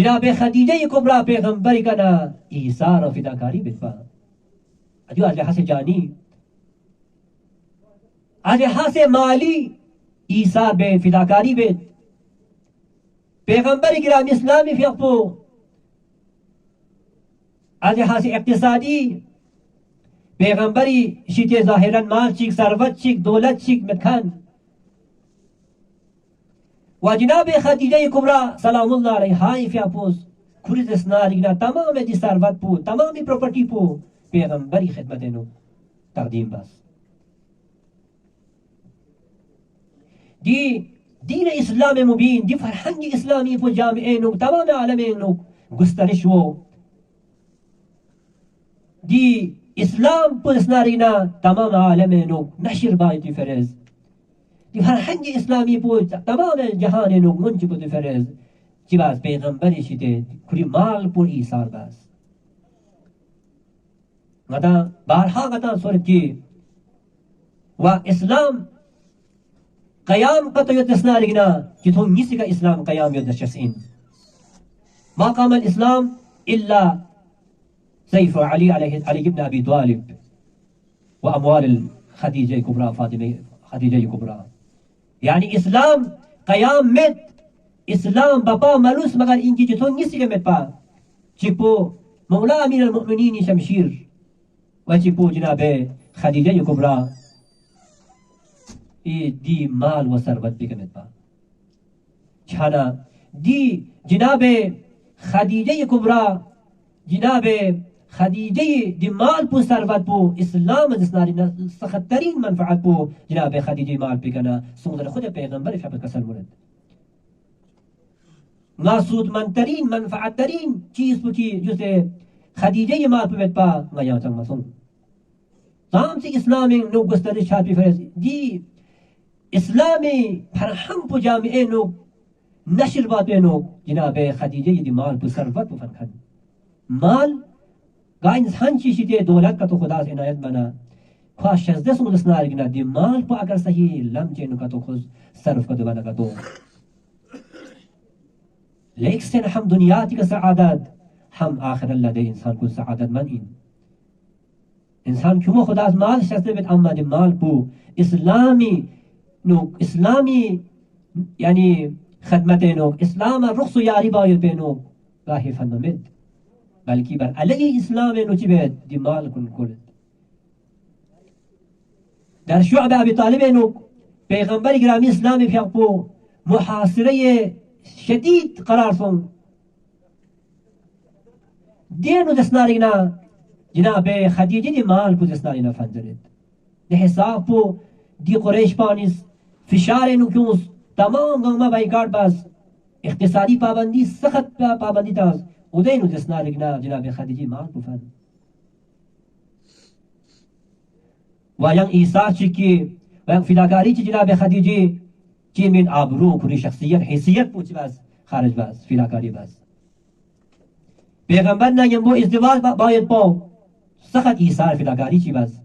جناب خدیجه کبرا پیغمبری کنا ایثار و فداکاری بتپا اجو از لحاظ جانی از لحاظ مالی ایثار به فداکاری بت پیغمبری گرام اسلامی فیقپو از لحاظ اقتصادی پیغمبری شیط ظاهرا مال چیک ثروت چیک دولت چیک مکان و جناب خدیجه کبرا سلام الله علیها فیاپوس کوریز اسناریگنا تمام دی ثروت پو تمامی پروپرٹی پو پیغمبری خدمت نو تقدیم بس دی دین اسلام مبین دی فرهنگ اسلامی پو جامعه نو تمام عالم نو گسترش و دی اسلام پو اسنارینا تمام عالم نو نشر باید فرز دی فرهنگ اسلامی پو تمام جهان نو منچ پو فرز چی باز پیغمبری شده کلی مال پو ایثار باز غدا بارها غدا صورت کی و اسلام قیام قطع يتسنا لنا كتهم يسك إسلام قيام يدشسين ما قام الإسلام إلا سيف علي بن أبي طالب وأموال خديجة كبرى فاطمة خديجة كبرى يعني إسلام قيام مت إسلام بابا ملوس مگر إنكي كتهم يسك مت با چپو مولا أمير المؤمنين شمشير وچپو جناب خديجة كبرى دی مال و ثروت بکمت با چانا دی جناب خدیجه کبرا جناب خدیجه دی مال پو ثروت پو اسلام دسناری سخت ترین منفعت پو جناب خدیجه مال بکنا سودن خود پیغمبر شب کسر مرد ناسود من ترین منفعت ترین چیز پو کی جسے خدیجه مال پو بیت پا غیان چنگ مسون تام سی اسلام نو گسترش شاد پی فرز دی اسلامی فرهنگ پو جامعه نو نشر باته نو جناب خدیجه دی مال پو ثروت پو فنکن مال گا انسان چی شده دولت کا تو خدا سے عنایت بنا خواہ شزده سمود اسنار گنا دی مال پو اگر صحیح لمچے نو کا تو خود صرف کا دو بنا کا تو لیکن ہم دنیا تی کا سعادت ہم آخر اللہ دے انسان کو سعادت من انسان کیوں خدا مال شزده بیت اما دی مال پو اسلامی نو اسلامی یعنی خدمت نو اسلام رخص و یاری باید بینو راهی فنمد بلکی بر علیه اسلام نو چی بید دی مال کن کل در شعب ابی طالب نو پیغمبر گرامی اسلامی فیقبو محاصره شدید قرار سن دینو دسنارینا جناب خدیجه دی مال کو دسنارینا فنزرد دی حساب پو دی قریش پانیس فشار نکوس تمام گنگما بایکارد باز اقتصادی پابندی سخت پابندی تاز ودینو دسنا لگنا جناب خدیجی مال بفن و ین ایثار چی و ین فداکاری چی جناب خدیجی چی من آبرو کلی شخصیت حیثیت پوچی باز خارج باز فداکاری باز پیغمبر نه یم بو ازدواج باید با سخت ایثار فداکاری چی باز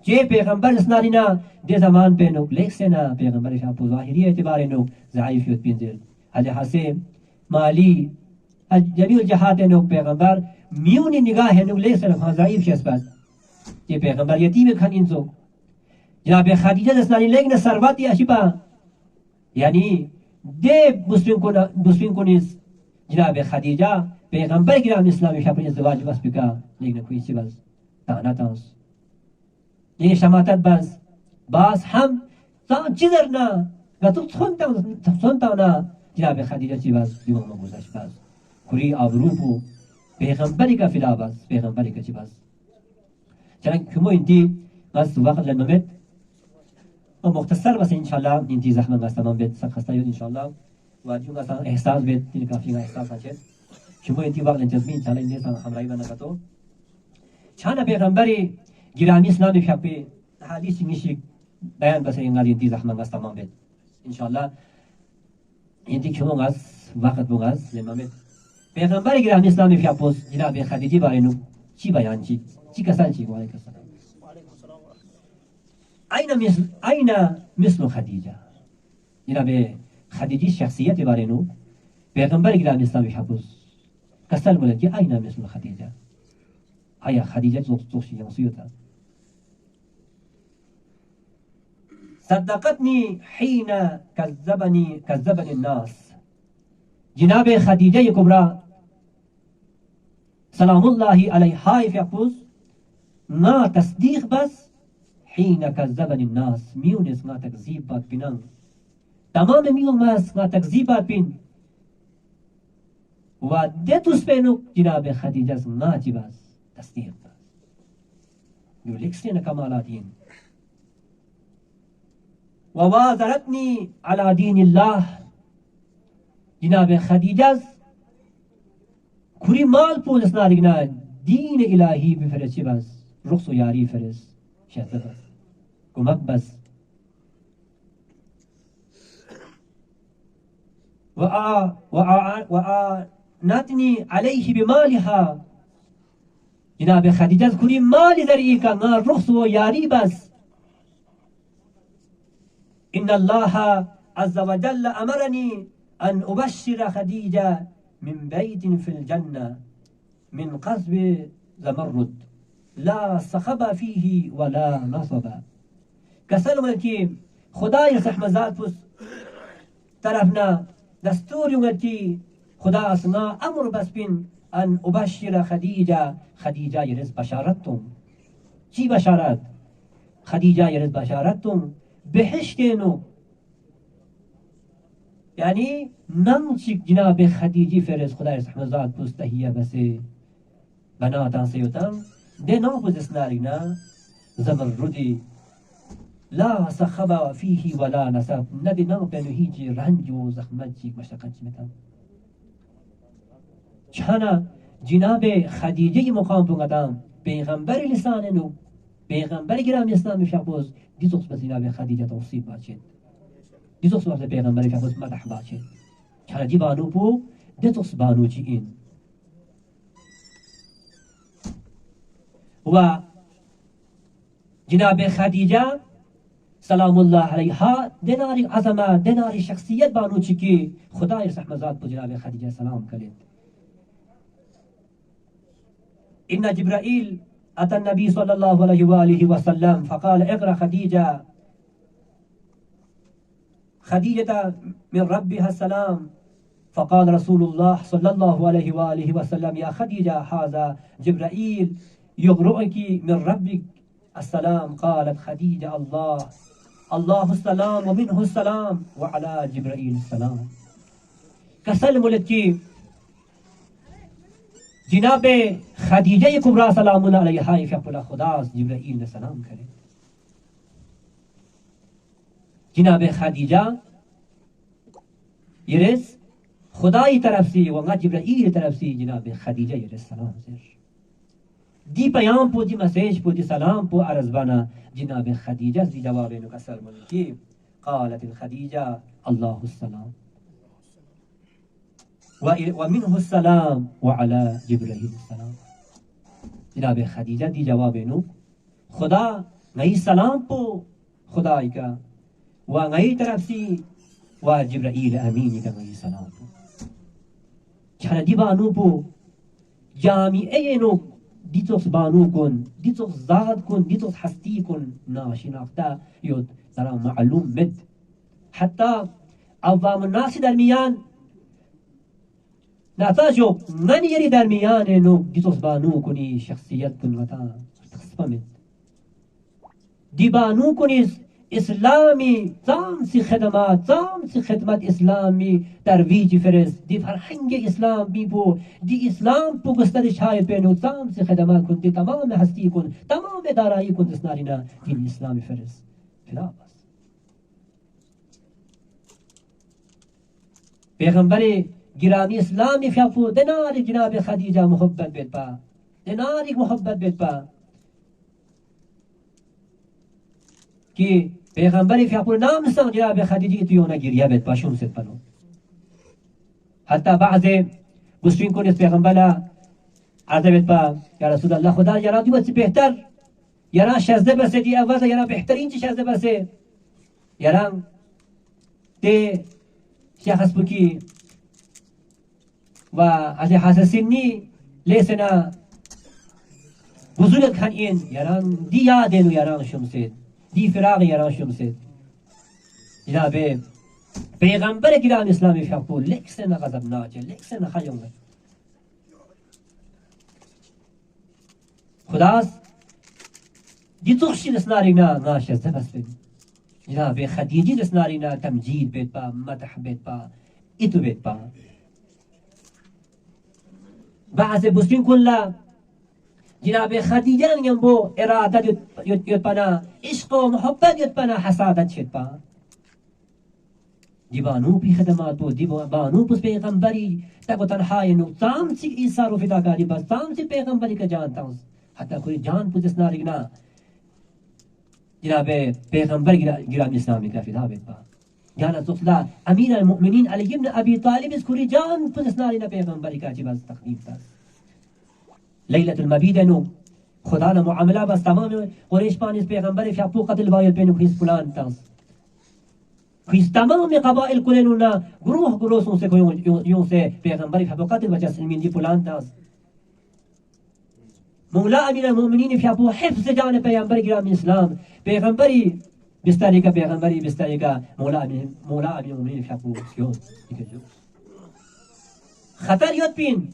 چه پیغمبر اسناری نا دی زمان پہ نو لیک سے نا پیغمبر شاہ پو ظاہری اعتبار نو ضعیفیت پینزل حج حسیم مالی جمیع الجہات نو پیغمبر میونی نگاہ نو لیک سے نو ضعیف شسبت چه پیغمبر یتیم کھن انزو جناب خدیجہ اسناری لیک نا ثروتی اشبا یعنی دی مسلم کنیز جناب خدیجہ پیغمبر گرام اسلامی شاہ پر ازدواج بس بکا لیک نا کوئی سی بس تانا تانس یعنی شماتت باز هم تا چیزر نه و تو تخون تا نه جناب خدیجه چی باز دیوان ما گذاشت باز کلی آبرو پو پیغمبری کا فلا باز پیغمبری کا چی باز چنان کمو انتی باز وقت لنمت و مختصر بس انشاءالله انتی زحمت باز تمام بید سب خسته یود انشاءالله و جون باز احساس بید تین کافی نا احساس هچه کمو انتی وقت لنجزمی انشاءالله انتی سان همراهی بنکتو چانا پیغمبری گرامی اسلامی شبه حدیثی میشه بیان بس اینقدر انتی زحمت باز تمام بید انشاءالله انتی کمو باز وقت باز لنمت پیغمبر گرامی اسلامی شبه جناب خدیجه باره نو چی بیان چی کسان چی وعلیکم السلام أين مثل خديجة؟ جناب خديجة شخصية بارينو پیغمبر گرامی اسلامی حفظ كسل قلت أين مثل خديجة هيا خديجة زوجتي ينصيتها صدقتني حين كذبني الناس جناب خديجة كبرى سلام الله عليها يفوز نا تصديق بس حين كذبني الناس ميونس نا تكذيبات بنان تمام ميونس نا تكذيبات بن ودتوس بينو جناب خديجة نا جباس تصديق بس يولكسين كمالاتين ووازرتني على دين الله جناب خديجة كوري مال پولس نارگنا دين إلهي بفرس بس رخص ياري فرس شهد بس كمك بس وآنتني عليه بمالها جناب خديجة كوري مال ذريعي كان رخص وياري بس إن الله عز وجل أمرني أن أبشر خديجة من بيت في الجنة من قصب زمرد لا صخب فيه ولا نصب كسلم الكي خداي سحمزات بس طرفنا دستور يمتي خدا اسنا أمر بس بين أن أبشر خديجة يرز بشارتهم چی بشارت خديجة يرز بشارتهم بحشتينو يعني نمشي جناب خديجة فرز خدای رحمت پوستهیه بسه بناتان سيوتان دي نابوز اسنارينا زمردي لا صخب فيه ولا نسب ندي نابنو هيجي رنج و زخمت مشتقن متان چانا جناب خديجة مقام بودن پیغمبر لساننو پیغمبر گرامی اسلام شخص دیزوس به جناب خدیجه توصیف باشد دیزوس به پیغمبر شخص مدح باشد چرا دی بانو بو دیزوس بانو چی این و جناب خدیجه سلام الله علیها دناری عظمت دناری شخصیت بانو چی که خدای رحمت ذات بو جناب خدیجه سلام کرد إن جبرائيل أتى النبي صلى الله عليه وآله وسلم فقال اقرأ خديجة من ربها السلام فقال رسول الله صلى الله عليه وآله وسلم يا خديجة هذا جبرائيل يقرأك من ربك السلام قالت خديجة الله السلام ومنه السلام وعلى جبرائيل السلام كسلم لك جناب خدیجه کبرا سلام علیها فقل خداست جبرائیل نے سلام کرے جناب خدیجه يرس خدای طرف سے و جبرائیل طرف سے جناب خدیجه يرس سلام زر دی پیام پو دی مسیج پو دی سلام پو عرضبانا جناب خدیجه دی جواب انو کسر ملکی قالت الخدیجه الله السلام ومنه السلام وعلى جبرائيل السلام جناب خدیجه دی جواب نو خدا نئی سلام پو خدای کا و نئی طرف سی و جبرائیل امینی کا نئی سلام پو چرا دی بانو پو جامعه نو دیتوس بانو کن دیتوس زاد کن دیتوس هستی کن ناشناخته یود درام معلوم مد حتی عوام الناس در میان نتاجو من يري درميان نو ديتوس بانو كوني شخصيات كن وطا تخصبمت دي بانو كوني اسلامي زامسي خدمات اسلامي ترويج فرز دي فرحنگ اسلام بيبو دي اسلام بو گسترش های بينو زامسي خدمات كن دي تمام هستی كن تمام دارایی كن دسنارينا دين اسلامي فرز فلا بس پیغمبر گرامی اسلامی فیافو دناری جناب خدیجه محبت بید با دناری محبت بید با که پیغمبری فیافو نام نستان جناب خدیجه تیونا گریه بید با شون ست پنو حتی بعض بسرین کنیست پیغمبر عرضه بید با یا رسول الله خدا یرا دیوست بهتر یرا شزده بسه دی اول یرا بهترین چی شزده بسه یرا دی شخص بکی و از حساسینی لیسنا بزرگ کن این یاران دی یادن و یاران شمسید دی فراغ یاران شمسید جناب پیغمبر گرام اسلامی فقط لکسنا غضب ناجه لکسنا خیام خداست دي تخشي لسنارينا ناشز بس جناب خديجة لسنارينا تمجيد بيت با مدح بيت با إتو بيت با بعض بسرين كلها جناب خديجة ينبو إرادة يتبنا عشق ومحبت يتبنا حسادت شد با دیوانو پی خدمات بود دیوانو پس پیغمبری تاکو تنهای نو تام سی ایسا رو فدا کاری بس تام سی پیغمبری کا جانتا ہوں حتی کوئی جان پوزس نارگنا جناب پیغمبر گرامی اسلامی کا فدا بیت با جانا زخلا امیر المؤمنین علی ابن ابی طالب اس کوئی جان پوزس نارگنا پیغمبری کا جباز تقدیم تا لیلت المبید نو خدا نا معاملہ بس تمام قریش پانیس پیغمبری فی اپو قتل باید بینو کھیس پلان تا كويس تمام قبائل كلنا جروح يوم سي بيغمبري في قتل وجسلمين دي فلان تاس مولا أمير المؤمنين في أبو حفظ جانب بيغمبري جرام الإسلام بيغمبري بستاريكا مولا أمير المؤمنين في أبو سيون خطر يد بين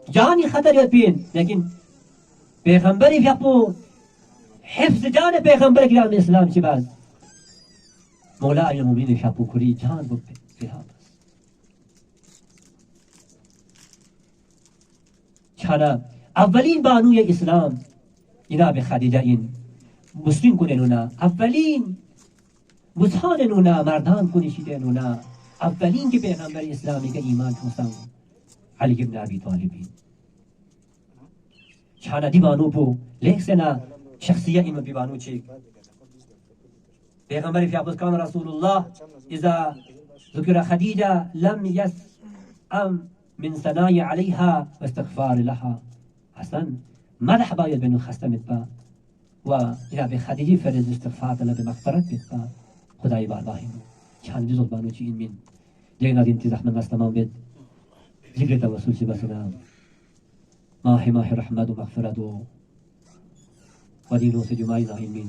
جاني خطر يد بين لكن بيغمبري في أبو حفظ جانب بيغمبري جرام الإسلام شباز مولا المؤمنين في أبو كري جان في هذا كان أولين بانوي إسلام جناب خديجة إن مسلم كننا أولين مسحاننا مردان كنشيدنا أولين كي پیغمبر إسلامي كإيمان حسن علي بن أبي طالب كان دي بانو بو ليكسنا شخصية إنه ببانو چيك پیغمبر في أبوس كان رسول الله إذا ذكر خديجة لم يسأم من ثناء عليها واستغفار لها حسن مدح باید بنو خسته متبا و جناب خدیجه فرز استغفار طلب مغفرت متبا خدای بارباهیم چند جزء بانو چی این من لیکن این تیز احمد نستمام بید ذکر توسل سی بسنا ماه رحمت و مغفرت و دینو سے جمعی ناہین من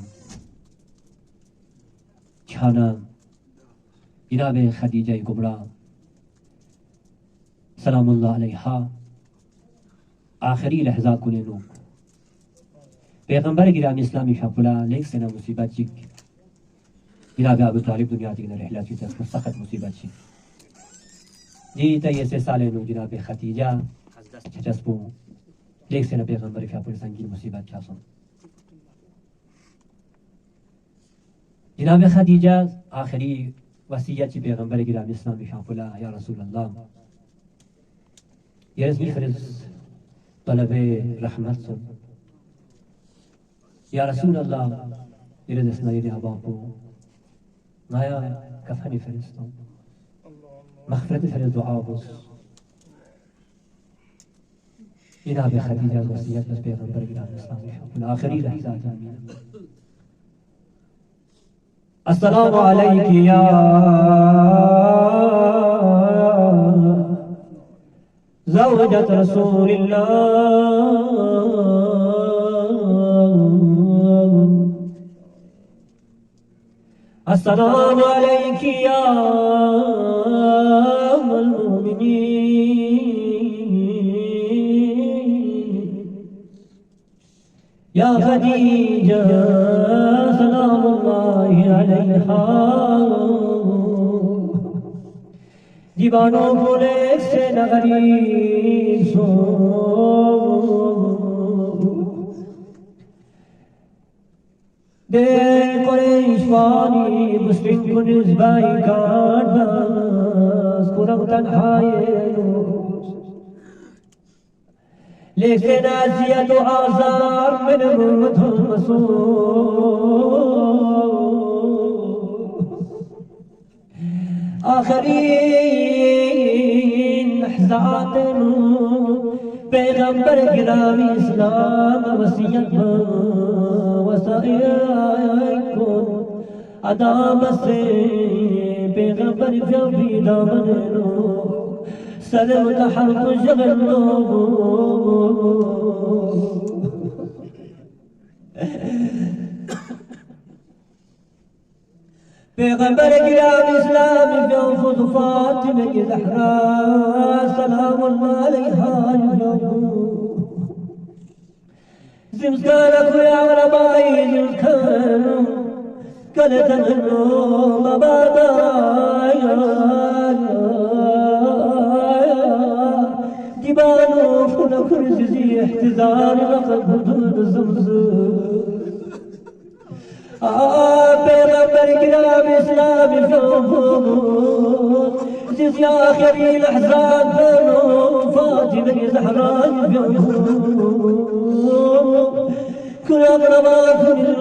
كان جناب خديجة الكبرى سلام الله عليها آخری لحظات كننو پیغمبر گرام اسلامی فقلا لیک سنا مصیبت چک جناب ابو طالب دنیا تینا رحلات کی تسکر سخت مصیبت چک جی تا یہ سے سالے نو جناب خدیجہ چچسپو لیک سنا پیغمبر فقلا سنگین مصیبت چاسن جناب خدیجہ آخری وصیت پیغمبر گرام اسلامی فقلا یا رسول اللہ یا رسول فرز طلب رحمت سن یا رسول اللہ یہ دسنا یہ اباپو نایا کفنی فرستم مغفرت فرز دعا بس جناب خدیجہ وصیت بس پیغمبر گرام اسلامی فقلا آخری لحظات آمین السلام عليك يا زوجة رسول الله السلام عليك يا المؤمنين يا خديجة سلام الله عليها دیوانوں کو لیک سے نغریب سو دے قریش وانی مسلم کو نزبائی کارناز قرم تنہائی روز لیکن عزیت و آزار من مدھم مسور آخرین لحظات پیغمبر گرامی اسلام وصیت وسائل ادام سے پیغمبر جبی دامن سلمت حرف جبل پیغمبر گرام اسلام بیافد فاطمه زهرا سلام الله علیها زمزكانك يا رباي زمزكان قلت النوم بابايا دبانو فن كرزي احتزار لقد حدود زمزم پیغمبر کرام اسلام فوق جز يا آخری الاحزان بنو فاطمه زهرا كل أقرباء كل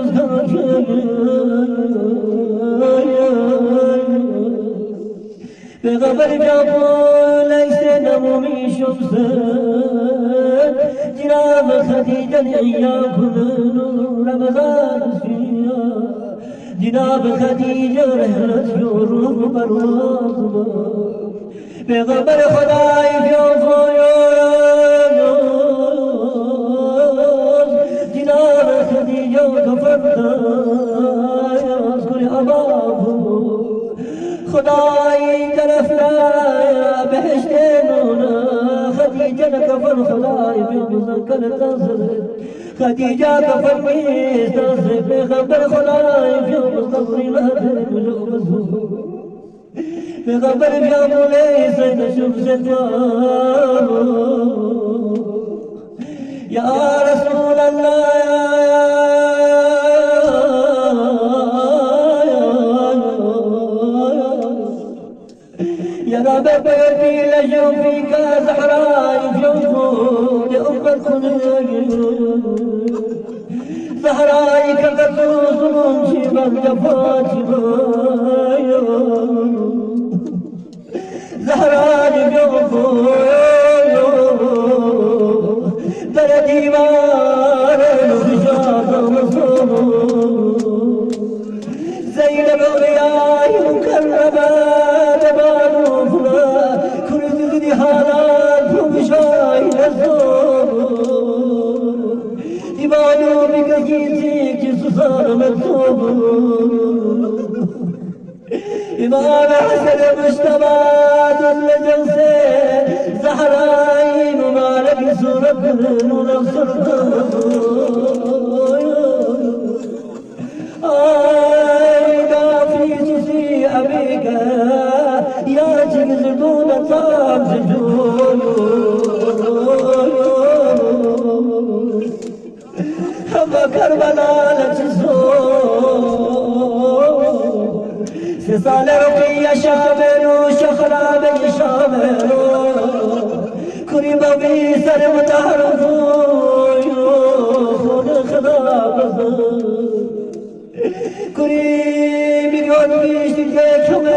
بغبر جابو ليس نمومي شمس جناب خديجة إياكم رمضان فيها جناب خديجة رحلة يوروب برواز بغبر خداي في خداي تلفنا بهشت نونا خديجة كفر خداي في مزنكل تصر خديجة كفر ميز تصر بخبر خداي في مصطفر لهدر بخبر في أبو ليس نشوف ستواه يا رسول الله يا رب بيتي لجوفك زهراء جوفك لأمكم زهراء كفتوزن شبا جفات زهراء جوفك بلدي مار الرجال مصور زينب غياي مكرمة دبانوفنا كل ذي حالات ومشاي الزور دبانو بك جيتك جسوسان مكتوب إمام حسن مجتبى دل جنسي زهراء مبارك سورة ونصر في جزي أبيك يا جنس دون طعم زجون هم كربلاء لجزون سال رقي شامل شخرا بن شامل كريم بي سر متحرف خون خضاب كريم يون بيش تكمل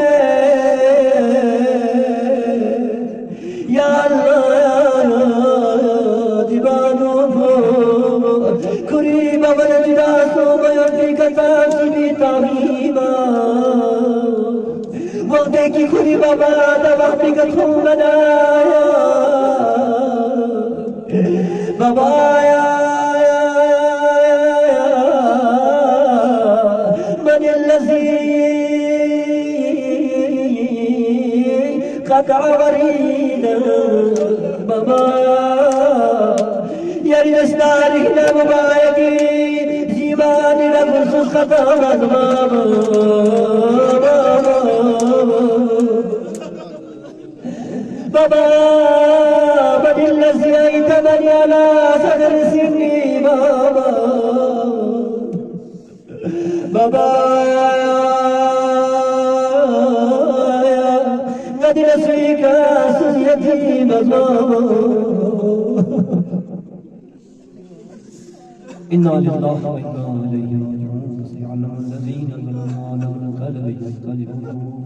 يا الله دبانو كريم ولجدا صوب يرفيك تاسبي تغيبا وقتك كريم بعد وقتك تولنا بابايا من الذي قطع وريدا بابا يريد استاركنا مبايدي زيبان لبس خطا بابا بابا من الذي أيتمني على صدر سني بابا بابا قد نسيك سيتي بابا إنا لله وإنا إليه راجعون سيعلم الذين ظلموا على منقلب ينقلبون